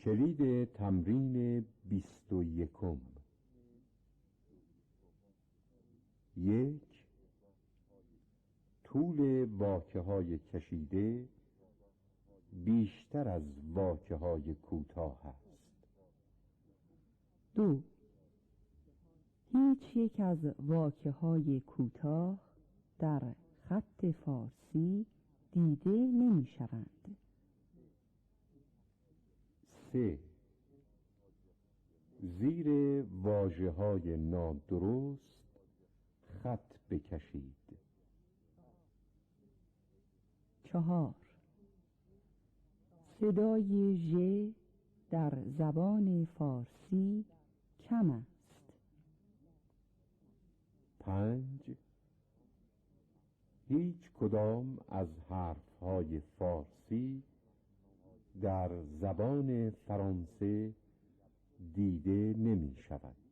کلید تمرین 21. 1. طول واکه‌های کشیده بیشتر از واکه‌های کوتاه است. 2. هیچ یک از واکه‌های کوتاه در خط فارسی دیده نمی‌شوند. 3. زیر واژه‌های نادرست خط بکشید. 4. صدای ژ در زبان فارسی کم است. 5. هیچ کدام از حرف‌های فارسی در زبان فرانسه دیده نمی شود.